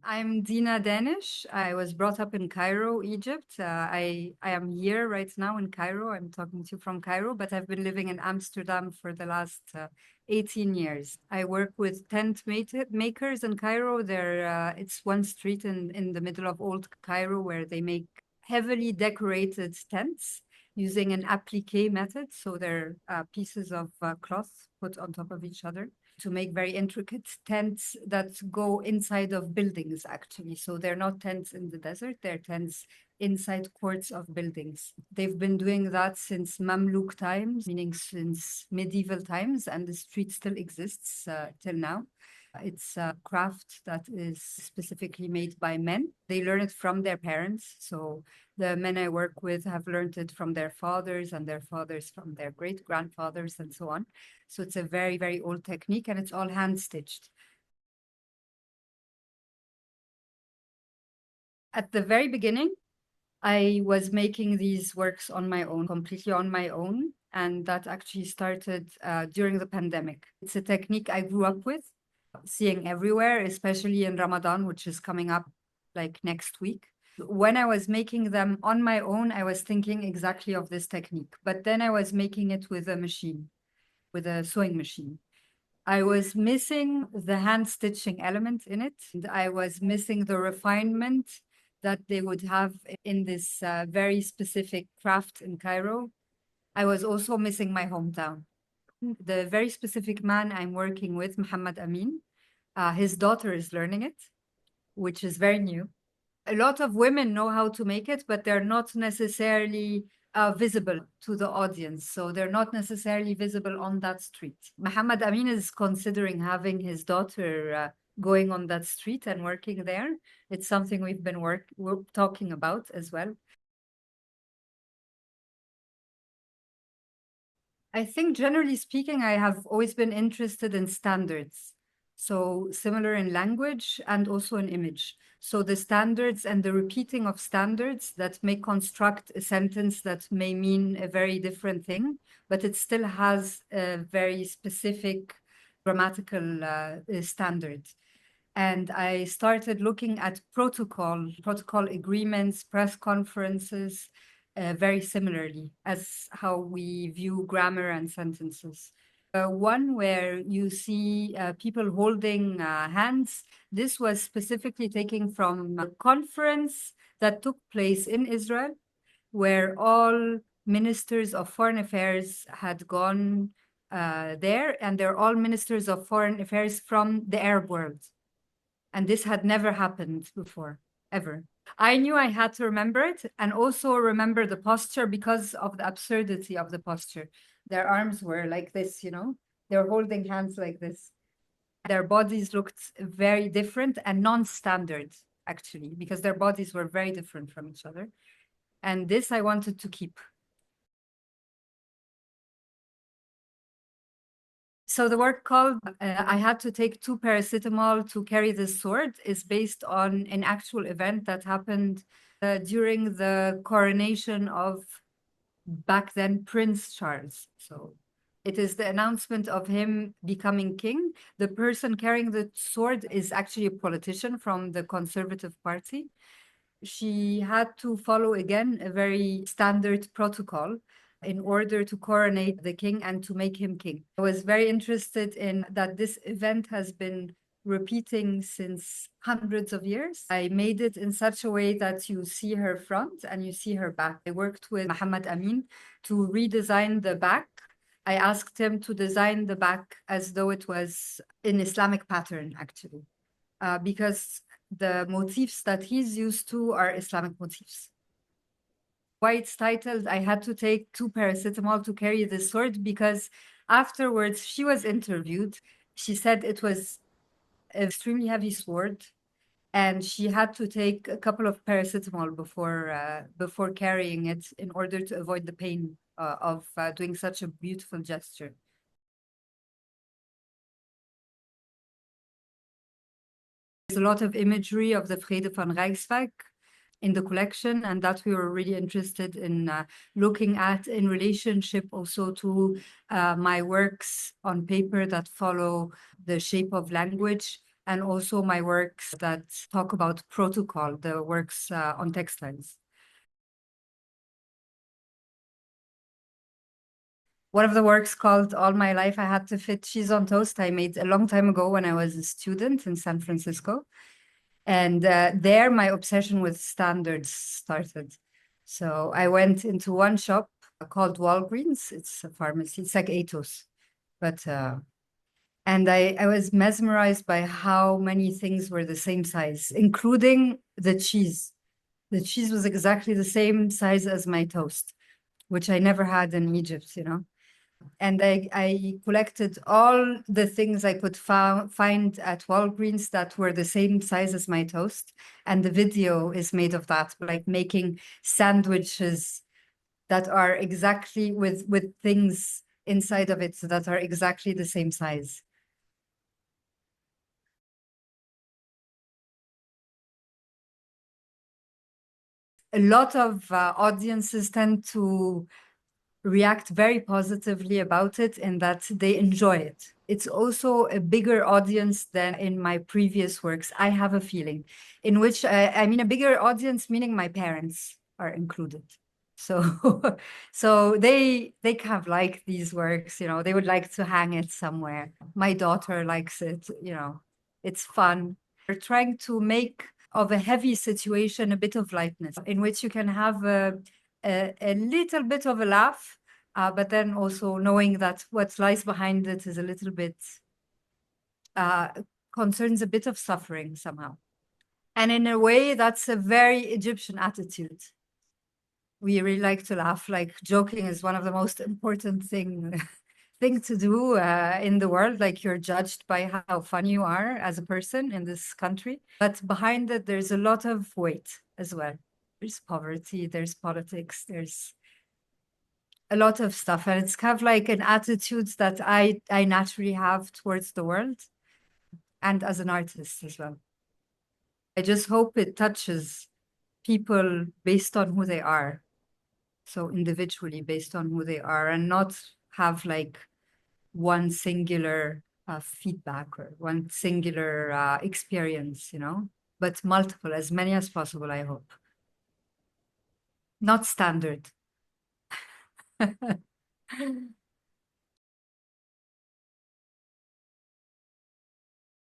I'm Dina Danish. I was brought up in Cairo, Egypt. I am here right now in Cairo. I'm talking to you from Cairo, but I've been living in Amsterdam for the last 18 years. I work with makers in Cairo. It's one street in the middle of old Cairo where they make heavily decorated tents using an applique method. So they're pieces of cloth put on top of each other to make very intricate tents that go inside of buildings, actually. So they're not tents in the desert, they're tents inside courts of buildings. They've been doing that since Mamluk times, meaning since medieval times, and the street still exists till now. It's a craft that is specifically made by men. They learn it from their parents. So the men I work with have learned it from their fathers and their fathers from their great grandfathers and so on. So it's a very, very old technique and it's all hand stitched. At the very beginning, I was making these works on my own, completely on my own. And that actually started during the pandemic. It's a technique I grew up with, seeing everywhere, especially in Ramadan, which is coming up like next week. When I was making them on my own, I was thinking exactly of this technique, but then I was making it with a machine, with a sewing machine. I was missing the hand stitching element in it. And I was missing the refinement that they would have in this very specific craft in Cairo. I was also missing my hometown. The very specific man I'm working with, Muhammad Amin, his daughter is learning it, which is very new. A lot of women know how to make it, but they're not necessarily visible to the audience. So they're not necessarily visible on that street. Muhammad Amin is considering having his daughter going on that street and working there. It's something we've been talking about as well. I think generally speaking, I have always been interested in standards. So similar in language and also in image. So the standards and the repeating of standards that may construct a sentence that may mean a very different thing, but it still has a very specific grammatical standard. And I started looking at protocol agreements, press conferences, very similarly as how we view grammar and sentences. One where you see people holding hands. This was specifically taken from a conference that took place in Israel, where all ministers of foreign affairs had gone there, and they're all ministers of foreign affairs from the Arab world. And this had never happened before, ever. I knew I had to remember it and also remember the posture because of the absurdity of the posture. Their arms were like this, you know, they're holding hands like this. Their bodies looked very different and non-standard, actually, because their bodies were very different from each other. And this I wanted to keep. So the work called I Had to Take 2 Paracetamol to Carry This Sword is based on an actual event that happened during the coronation of back then Prince Charles. So it is the announcement of him becoming king. The person carrying the sword is actually a politician from the Conservative Party. She had to follow again a very standard protocol in order to coronate the king and to make him king. I was very interested in that this event has been repeating since hundreds of years. I made it in such a way that you see her front and you see her back. I worked with Muhammad Amin to redesign the back. I asked him to design the back as though it was an Islamic pattern, actually, because the motifs that he's used to are Islamic motifs. Why it's titled I Had to Take 2 Paracetamol to Carry This Sword, because afterwards she was interviewed. She said it was an extremely heavy sword and she had to take a couple of paracetamol before carrying it in order to avoid the pain of doing such a beautiful gesture. There's a lot of imagery of the Vrede van Rijswijk in the collection, and that we were really interested in looking at in relationship also to my works on paper that follow the shape of language. and also my works that talk about protocol, the works on textiles. One of the works called All My Life I Had to Fit Cheese on Toast I made a long time ago when I was a student in San Francisco. And there my obsession with standards started. So I went into one shop called Walgreens. It's a pharmacy. It's like Atos. But and I was mesmerized by how many things were the same size, including the cheese. The cheese was exactly the same size as my toast, which I never had in Egypt, you know. And I collected all the things I could find at Walgreens that were the same size as my toast. And the video is made of that, like making sandwiches that are exactly with things inside of it that are exactly the same size. A lot of audiences tend to react very positively about it in that they enjoy it. It's also a bigger audience than in my previous works, I have a feeling, in which, I mean, a bigger audience, meaning my parents are included. So, so they kind of like these works, you know, they would like to hang it somewhere. My daughter likes it, you know, it's fun. We're trying to make of a heavy situation a bit of lightness, in which you can have a little bit of a laugh, but then also knowing that what lies behind it is a little bit, uh, concerns a bit of suffering somehow. And in a way, that's a very Egyptian attitude. We really like to laugh, like joking is one of the most important thing to do in the world. Like you're judged by how funny you are as a person in this country. But behind it, there's a lot of weight as well. There's poverty, there's politics, there's a lot of stuff. And it's kind of like an attitude that I naturally have towards the world and as an artist as well. I just hope it touches people based on who they are. So individually based on who they are, and not have like one singular feedback or one singular experience, you know, but multiple, as many as possible, I hope. Not standard.